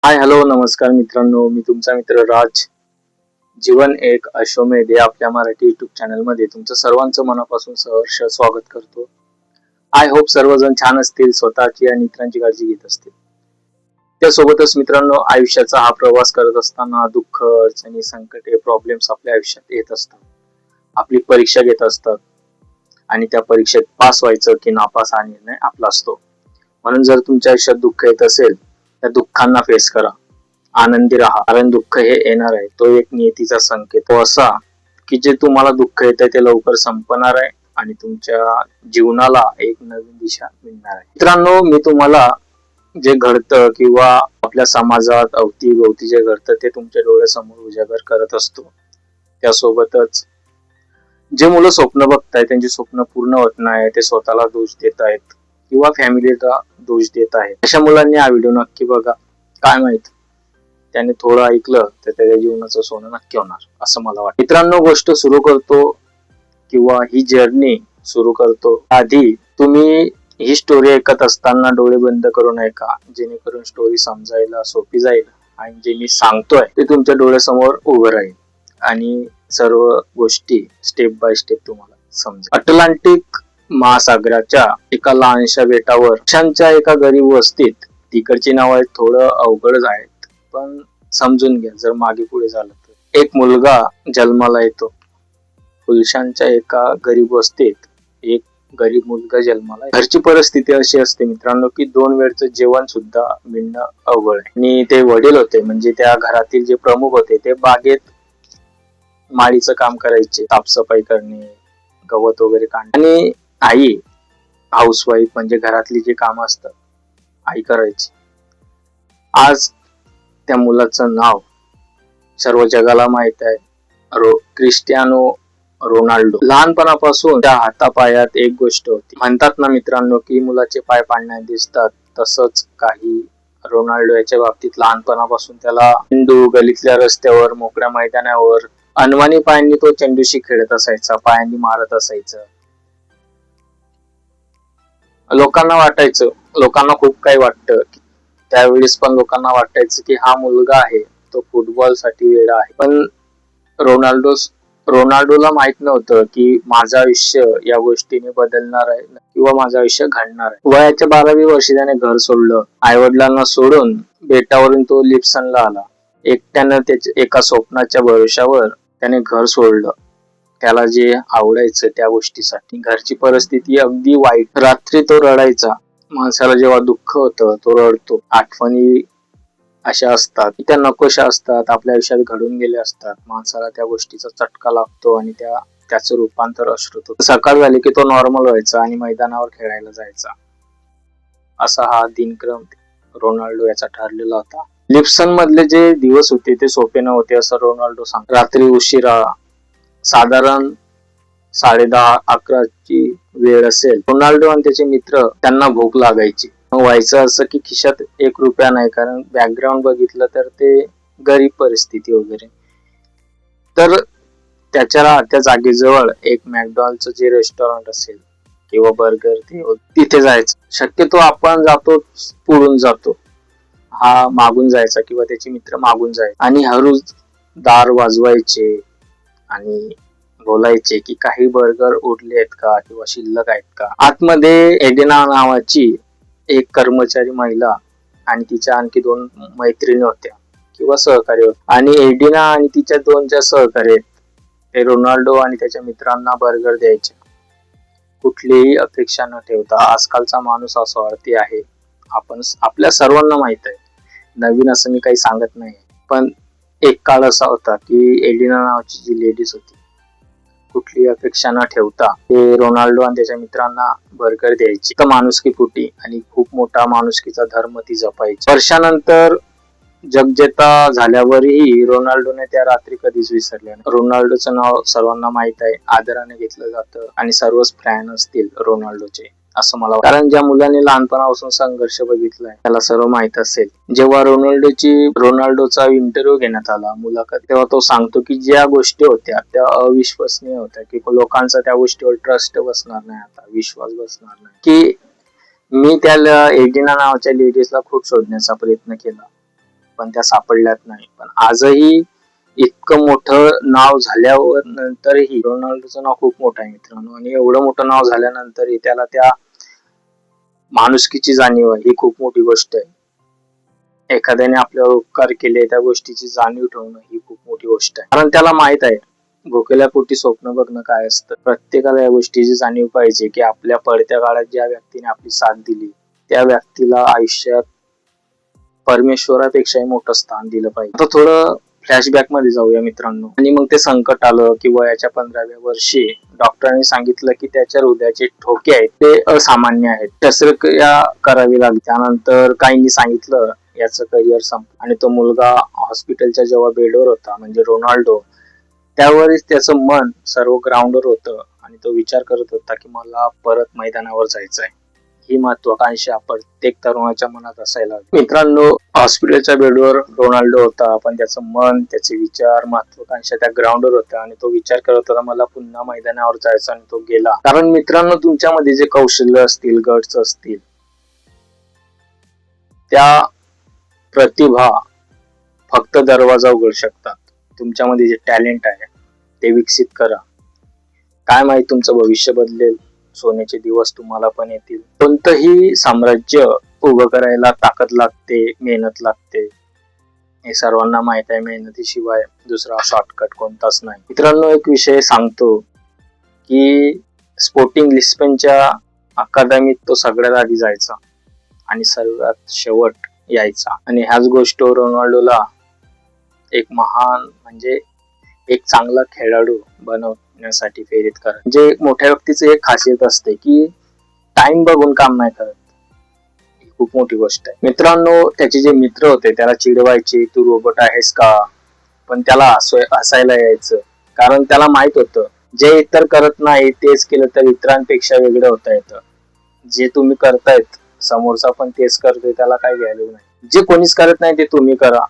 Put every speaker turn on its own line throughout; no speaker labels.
Hi hello नमस्कार मित्रांनो, मी तुमचा मित्र राज. जीवन एक अश्वमेध या आपल्या मराठी युट्यूब चॅनल मध्ये तुमचं सर्वांचं मनापासून सहर्ष स्वागत करतो. आय होप सर्वजण छान असतील, स्वतःची आणि इतरांची काळजी घेत असतील. त्यासोबतच मित्रांनो, आयुष्याचा हा प्रवास करत असताना दुःख, अडचणी, संकटे, प्रॉब्लेम्स आपल्या आयुष्यात येत असतात. आपली परीक्षा घेत असतात आणि त्या परीक्षेत पास व्हायचं की नापास हा निर्णय आपला असतो. म्हणून जर तुमच्या आयुष्यात दुःख येत असेल त्या दुःखांना फेस करा, आनंदी राहा, कारण दुःख हे येणार आहे. तो एक नियतीचा संकेत तो असा की जे तुम्हाला दुःख येत आहे ते लवकर संपणार आहे आणि तुमच्या जीवनाला एक नवीन दिशा मिळणार आहे. मित्रांनो, मी तुम्हाला जे घडतं किंवा आपल्या समाजात अवतीभोवती जे घडतं ते तुमच्या डोळ्यासमोर उजागर करत असतो. त्यासोबतच जे मुलं स्वप्न बघतायत त्यांची स्वप्न पूर्ण होत नाही, ते स्वतःला दोष देत आहेत किंवा फॅमिलीला दोष देत आहेत. अशा मुलांनी हा व्हिडिओ नक्की बघा. काय माहित, त्याने थोडं ऐकलं तर त्याच्या जीवनाचं सोनं नक्की होणार असं मला वाटतं. मित्रांनो, गोष्ट सुरू करतो किंवा ही जर्नी सुरू करतो आधी तुम्ही ही स्टोरी ऐकत असताना डोळे बंद करून ऐका, जेणेकरून स्टोरी समजायला सोपी जाईल आणि जे मी सांगतोय ते तुमच्या डोळ्यासमोर उभं राहील आणि सर्व गोष्टी स्टेप बाय स्टेप तुम्हाला समजेल. अटलांटिक महासागराच्या एका लहानशा बेटावर पक्ष्यांच्या एका गरीब वस्तीत, तिकडची नाव आहेत थोडं अवघड आहेत पण समजून घ्या जर मागे पुढे झालं तर, एक मुलगा जन्माला येतो. फुलशांच्या एका गरीब वस्तीत एक गरीब मुलगा जन्माला येतो. घरची परिस्थिती अशी असते मित्रांनो की 2 वेळचं जेवण सुद्धा मिळणं अवघड आहे. आणि ते वडील होते, म्हणजे त्या घरातील जे प्रमुख होते, ते बागेत माळीचं काम करायचे, साफसफाई करणे, गवत वगैरे काढणे. आणि आई हाऊसवाईफ, म्हणजे घरातली जी कामं असतात आई करायची. आज त्या मुलाचं नाव सर्व जगाला माहित आहे, क्रिस्टियानो रोनाल्डो. लहानपणापासून त्या हातापायात एक गोष्ट होती. म्हणतात ना मित्रांनो की मुलाचे पाय पाळण्यात दिसतात, तसंच काही रोनाल्डो याच्या बाबतीत लहानपणापासून त्याला चेंडू, गलीतल्या रस्त्यावर, मोकळ्या मैदानावर अनवाणी पायांनी तो चेंडूशी खेळत असायचा, पायांनी मारत असायचं. लोकांना खूप काही वाटतं. त्यावेळेस पण लोकांना वाटायचं की हा मुलगा आहे तो फुटबॉल साठी वेडा आहे. पण रोनाल्डोला माहित नव्हतं की माझं आयुष्य या गोष्टीने बदलणार आहे किंवा माझं आयुष्य घडणार आहे. वयाच्या 12वी वर्षी त्याने घर सोडलं. आई वडिलांना सोडून बेटावरून तो लिप्सनला आला. एकट्यानं त्याच्या एका स्वप्नाच्या भरोशावर त्याने घर सोडलं, त्याला जे आवडायचं त्या गोष्टीसाठी. घरची परिस्थिती अगदी वाईट. रात्री तो रडायचा. माणसाला जेव्हा दुःख होतं तो रडतो. आठवणी अशा असतात त्या नकोशा असतात, आपल्या आयुष्यात घडून गेले असतात. माणसाला त्या गोष्टीचा चटका लागतो आणि त्याचं रूपांतर अश्रूत होतं. सकाळ झाली की तो नॉर्मल व्हायचा आणि मैदानावर खेळायला जायचा. असा हा दिनक्रम रोनाल्डो याचा ठरलेला होता. लिप्सन मधले जे दिवस होते ते सोपे नव्हते असं रोनाल्डो सांगतो. रात्री उशिरा, साधारण 10:30-11ची वेळ असेल, रोनाल्डो आणि त्याचे मित्र त्यांना भूक लागायची. व्हायचं असं की खिशात 1 रुपया नाही, कारण बॅकग्राऊंड बघितलं तर ते गरीब परिस्थिती वगैरे. तर त्या जागेजवळ एक मॅकडॉनल्डचं जे रेस्टॉरंट असेल किंवा बर्गर तिथे जायचं. शक्यतो आपण जातो पुढून जातो, हा मागून जायचा किंवा त्याचे मित्र मागून जायचे आणि हळूच दार वाजवायचे आणि बोलायचे की काही बर्गर उरले आहेत का किंवा शिल्लक आहेत का. आतमध्ये एडेना नावाची एक कर्मचारी महिला आणि तिच्या आणखी 2 मैत्रिणी होत्या किंवा सहकारी होत्या. आणि एडिना आणि तिच्या 2 ज्या सहकारी आहेत ते रोनाल्डो आणि त्याच्या मित्रांना बर्गर द्यायचे, कुठलीही अपेक्षा न ठेवता. आजकालचा माणूस हा स्वार्थी आहे, आपल्या सर्वांना माहित आहे, नवीन असं मी काही सांगत नाही. पण एक काळ असा होता की एडिना नावाची जी लेडीज होती, कुठली अपेक्षा न ठेवता ते रोनाल्डो आणि त्याच्या मित्रांना बर्गर द्यायची. तर माणुसकी फुटी आणि खूप मोठा माणुसकीचा धर्म ती जपायची. वर्षानंतर जगजेता झाल्यावरही रोनाल्डोने त्या रात्री कधीच विसरले नाही. रोनाल्डोचं नाव सर्वांना माहित आहे, आदराने घेतलं जातं आणि सर्वच फॅन असतील रोनाल्डोचे असं मला वाटतं. कारण ज्या मुलाने लहानपणापासून संघर्ष बघितलाय त्याला सर्व माहित असेल. जेव्हा रोनाल्डोचा इंटरव्ह्यू घेण्यात आला, मुलाखत, तेव्हा तो सांगतो की ज्या गोष्टी होत्या त्या अविश्वसनीय होत्या, की लोकांचा त्या गोष्टीवर ट्रस्ट बसणार नाही, आता विश्वास बसणार नाही. की मी त्या एडिना नावाच्या लेडीजला खूप शोधण्याचा प्रयत्न केला, पण त्या सापडल्यात नाही. पण आजही इतकं मोठं नाव झाल्यावर नंतरही रोनाल्डोचं नाव खूप मोठं आहे मित्रांनो, आणि एवढं मोठं नाव झाल्यानंतरही त्याला त्या माणुसकीची जाणीव आहे, ही खूप मोठी गोष्ट आहे. एखाद्याने आपल्यावर उपकार केले त्या गोष्टीची जाणीव ठेवणं ही खूप मोठी गोष्ट आहे. कारण त्याला माहित आहे भुकेल्या पोटी स्वप्न बघणं काय असतं. प्रत्येकाला या गोष्टीची जाणीव पाहिजे की आपल्या पडत्या काळात ज्या व्यक्तीने आपली साथ दिली त्या व्यक्तीला आयुष्यात परमेश्वरापेक्षाही मोठं स्थान दिलं पाहिजे. आता थोडं फ्लॅशबॅक मध्ये जाऊया मित्रांनो. आणि मग ते संकट आलं की वयाच्या 15व्या वर्षी डॉक्टरांनी सांगितलं की त्याच्या हृदयाचे ठोके आहेत ते असामान्य आहेत, शस्त्रक्रिया करावी लागली. त्यानंतर काहींनी सांगितलं याचं करिअर संपलं. आणि तो मुलगा हॉस्पिटलच्या जेव्हा बेडवर होता, म्हणजे रोनाल्डो, त्यावेळेस त्याचं मन सर्व ग्राउंडवर होतं आणि तो विचार करत होता की मला परत मैदानावर जायचं आहे. ही महत्वाकांक्षा प्रत्येक तरुणाच्या मनात असायला हवी. मित्रांनो, हॉस्पिटलच्या बेडवर रोनाल्डो होता, पण त्याचं मन, त्याचे विचार, महत्वाकांक्षा त्या ग्राउंडवर होत्या आणि तो विचार करत होता मला पुन्हा मैदानावर जायचं, आणि तो गेला. कारण मित्रांनो, तुमच्यामध्ये जे कौशल्य असतील, गट्स असतील, त्या प्रतिभा फक्त दरवाजा उघडू शकतात. तुमच्यामध्ये जे टॅलेंट आहे ते विकसित करा. काय माहित तुमचं भविष्य बदलेल, सोन्याचे दिवस तुम्हाला पण येतील. कोणतंही साम्राज्य उभं करायला ताकद लागते, मेहनत लागते, हे सर्वांना माहित आहे. मेहनतीशिवाय दुसरा शॉर्टकट कोणताच नाही. मित्रांनो, एक विषय सांगतो की स्पोर्टिंग लिस्बनच्या अकादमीत तो सगळ्यात आधी जायचा आणि सर्वात शेवट यायचा. आणि ह्याच गोष्ट रोनाल्डोला एक महान, म्हणजे एक चांगला खेळाडू बनवण्यासाठी प्रेरित करा. म्हणजे मोठ्या व्यक्तीची एक खासियत असते की टाइम बघून काम नाही करत. ही खूप मोठी गोष्ट आहे मित्रांनो. त्याचे जे मित्र होते त्याला चिडवायचे, तू रोबोट आहेस का, पण त्याला हसायला यायचं. कारण त्याला माहित होतं जे इतर करत नाही तेच केलं तर इतरांपेक्षा वेगळं होता येतं. जे तुम्ही करतायत समोरचा पण तेच करतोय, त्याला काही व्हॅल्यू नाही. जे कोणीच करत नाही ते तुम्ही करा,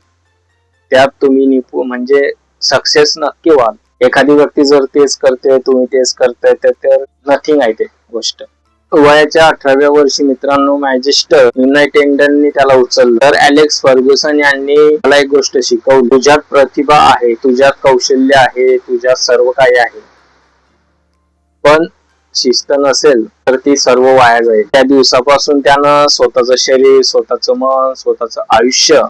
त्यात तुम्ही म्हणजे सक्सेस नक्की व्हाल. एखादी व्यक्ती जर तेच करते, तुम्ही तेच करताय, तर नथिंग आहे ते गोष्ट. वयाच्या 18व्या वर्षी मित्रांनो मॅन्चेस्टर युनायटेडने त्याला उचललं. तर अलेक्स फर्ग्युसन यांनी मला एक गोष्ट शिकवली, तुझ्यात प्रतिभा आहे, तुझ्यात कौशल्य आहे, तुझ्यात सर्व काही आहे, पण शिस्त नसेल तर ती सर्व वाया जाईल. त्या दिवसापासून त्यानं स्वतःचं शरीर, स्वतःचं मन, स्वतःचं आयुष्य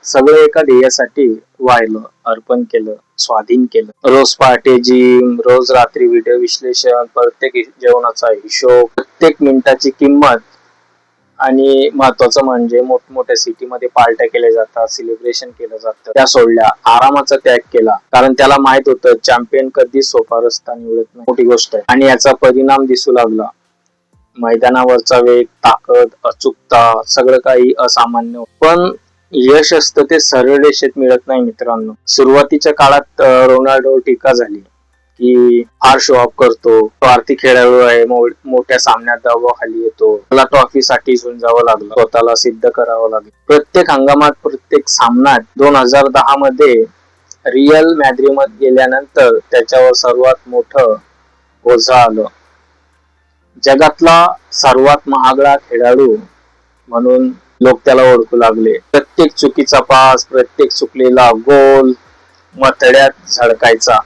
सगळं एका ध्येयासाठी वाहिलं, अर्पण केलं, स्वाधीन केलं. रोज पहाटे जिम, रोज रात्री व्हिडिओ विश्लेषण, प्रत्येक जेवणाचा हिशोब, प्रत्येक मिनिटाची किंमत. आणि महत्वाचं म्हणजे मोठमोठ्या सिटीमध्ये पार्ट्या केल्या जातात, सेलिब्रेशन केलं जातं, त्या सोडल्या. आरामाचा त्याग केला, कारण त्याला माहित होतं चॅम्पियन कधी सोपा रस्ता निवडत नाही. मोठी गोष्ट आहे. आणि याचा परिणाम दिसू लागला. मैदानावरचा वेग, ताकद, अचूकता, सगळं काही असामान्य. पण यश असतं ते सरळ रेषेत मिळत नाही मित्रांनो. सुरुवातीच्या काळात रोनाल्डो टीका झाली की फार शो ऑफ करतो, स्वार्थी खेळाडू आहे, मोठ्या सामन्यात दबावाखाली येतो, त्याला ट्रॉफीसाठी झुंजावं लागलं, स्वतःला सिद्ध करावं लागलं. प्रत्येक हंगामात, प्रत्येक सामन्यात 2010 मध्ये रिअल मॅद्रिदमध्ये गेल्यानंतर त्याच्यावर सर्वात मोठं ओझं आलं. जगातला सर्वात महागडा खेळाडू म्हणून लोक त्याला ओळखू लागले. प्रत्येक चुकीचा पास, प्रत्येक चुकलेला गोल मतड्यात झळकायचा,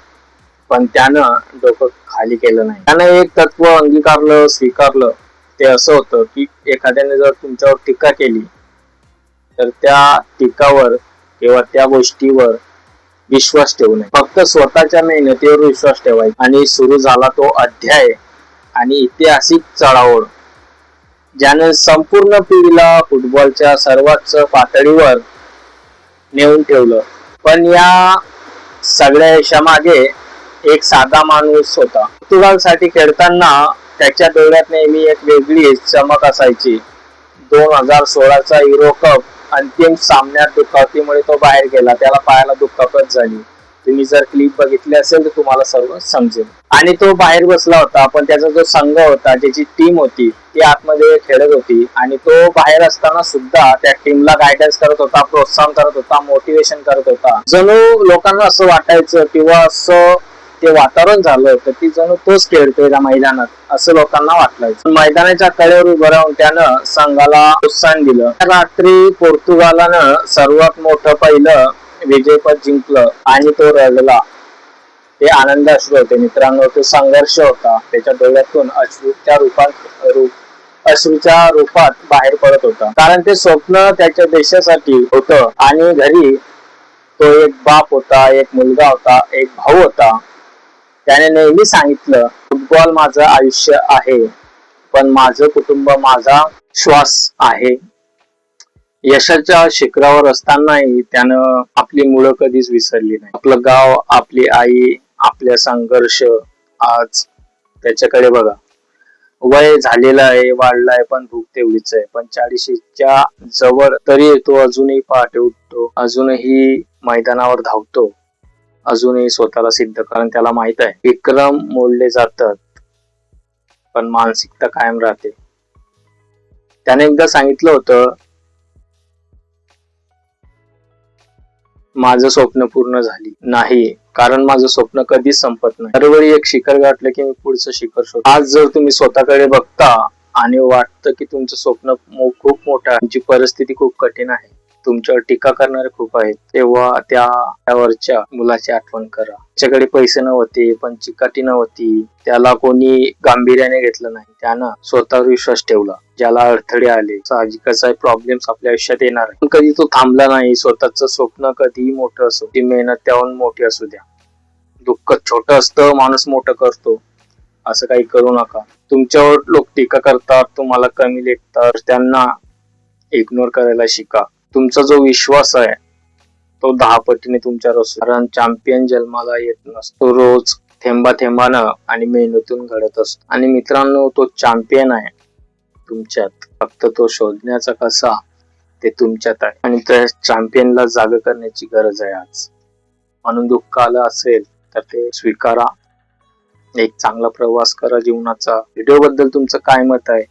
पण त्यानं डोकं खाली केलं नाही. त्यानं एक तत्व अंगीकारलं, स्वीकारलं. ते असं होतं की एखाद्याने जर तुमच्यावर टीका केली तर त्या टीकावर किंवा त्या गोष्टीवर विश्वास ठेवू नये, फक्त स्वतःच्या मेहनतीवर विश्वास ठेवायचा. आणि सुरू झाला तो अध्याय आणि ऐतिहासिक चढाओढ, ज्याने संपूर्ण पिढीला फुटबॉलच्या सर्वोच्च पातळीवर नेऊन ठेवलं. पण या सगळ्या यशामागे एक साधा माणूस होता. पोर्तुगालसाठी खेळताना त्याच्या डोळ्यात नेहमी एक वेगळी चमक असायची. 2016चा युरो कप अंतिम सामन्यात दुखापतीमुळे तो बाहेर गेला, त्याला पायाला दुखापत झाली. तुम्ही जर क्लिप बघितली असेल तर तुम्हाला सर्व समजेल. आणि तो बाहेर बसला होता, पण त्याचा जो संघ होता, ज्याची टीम होती, ती आतमध्ये खेळत होती. आणि तो बाहेर असताना सुद्धा त्या टीमला गायडन्स करत होता, प्रोत्साहन करत होता, मोटिवेशन करत होता. जणू लोकांना असं वाटायचं किंवा असं ते वातावरण झालं होतं की जणू तोच खेळतोय त्या मैदानात असं लोकांना वाटलं. मैदानाच्या कडेवर उभं राहून त्यानं संघाला प्रोत्साहन दिलं. रात्री पोर्तुगालनं सर्वात मोठं पहिलं विजेपद जिंकलं आणि तो रडला. ते आनंद अश्रू होते मित्रांनो. तो संघर्ष होता. त्याच्या डोळ्यातून अश्रूच्या रूपात बाहेर पडत होता. कारण ते स्वप्न त्याच्या देशासाठी होतं आणि घरी तो एक बाप होता, एक मुलगा होता, एक भाऊ होता. त्याने नेहमी सांगितलं, फुटबॉल माझं आयुष्य आहे, पण माझं कुटुंब माझा श्वास आहे. यशाच्या शिखरावर असतानाही त्यानं आपली मुलं कधीच विसरली नाही. आपलं गाव, आपली आई, आपल्या संघर्ष. आज त्याच्याकडे बघा, वय झालेलं आहे, वाढलाय, पण भूक तेवढीच आहे. पण 40च्या जवळ तरी तो अजूनही पहाटे उठतो, अजूनही मैदानावर धावतो, अजूनही स्वतःला सिद्ध. कारण त्याला माहित आहे विक्रम मोडले जातात पण मानसिकता कायम राहते. त्याने एकदा सांगितलं होतं, माझं स्वप्न पूर्ण झाली नाही, कारण माझं स्वप्न कधीच संपत नाही. दरवेळी एक शिखर गाठलं की मी पुढचं शिखर शोधतो. आज जर तुम्ही स्वतःकडे बघता आणि वाटतं की तुमचं स्वप्न खूप मोठं आहे, तुमची परिस्थिती खूप कठीण आहे, तुमच्यावर टीका करणारे खूप आहेत, तेव्हा त्यावरच्या मुलाची आठवण करा. त्याच्याकडे पैसे नव्हते, पण चिकाटी नव्हती, त्याला कोणी गांभीर्याने घेतलं नाही, त्यानं स्वतःवर विश्वास ठेवला. ज्याला अडथळे आले, साहजिकच आहे, प्रॉब्लेम्स आपल्या आयुष्यात येणार, पण कधी तो थांबला नाही. स्वतःचं स्वप्न कधीही मोठं असो, ती मेहनत त्याहून मोठी असू द्या. दुःख छोटं असतं, माणूस मोठं करतो. असं काही करू नका. तुमच्यावर लोक टीका करतात, तुम्हाला कमी लेखतात, त्यांना इग्नोर करायला शिका. तुमचा जो विश्वास आहे तो 10 पटीने तुमच्यावर असतो. कारण चॅम्पियन जन्माला येत नसतो, रोज थेंबा थेंबानं आणि मेहनतून घडत असतो. आणि मित्रांनो, तो चॅम्पियन आहे तुमच्यात, फक्त तो शोधण्याचा कसा ते तुमच्यात आहे. आणि त्या चॅम्पियनला जागा करण्याची गरज आहे आज. म्हणून दुःख आलं असेल तर ते स्वीकारा, एक चांगला प्रवास करा जीवनाचा. व्हिडिओ बद्दल तुमचं काय मत आहे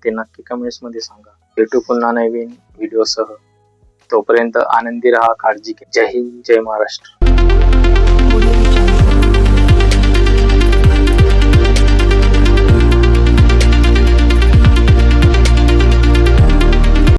ते नक्की कमेंट्स मध्ये सांगा. भेटू पुन्हा नवीन व्हिडिओसह. तोपर्यंत आनंदी राहा, काळजी घ्या. जय हिंद, जय महाराष्ट्र.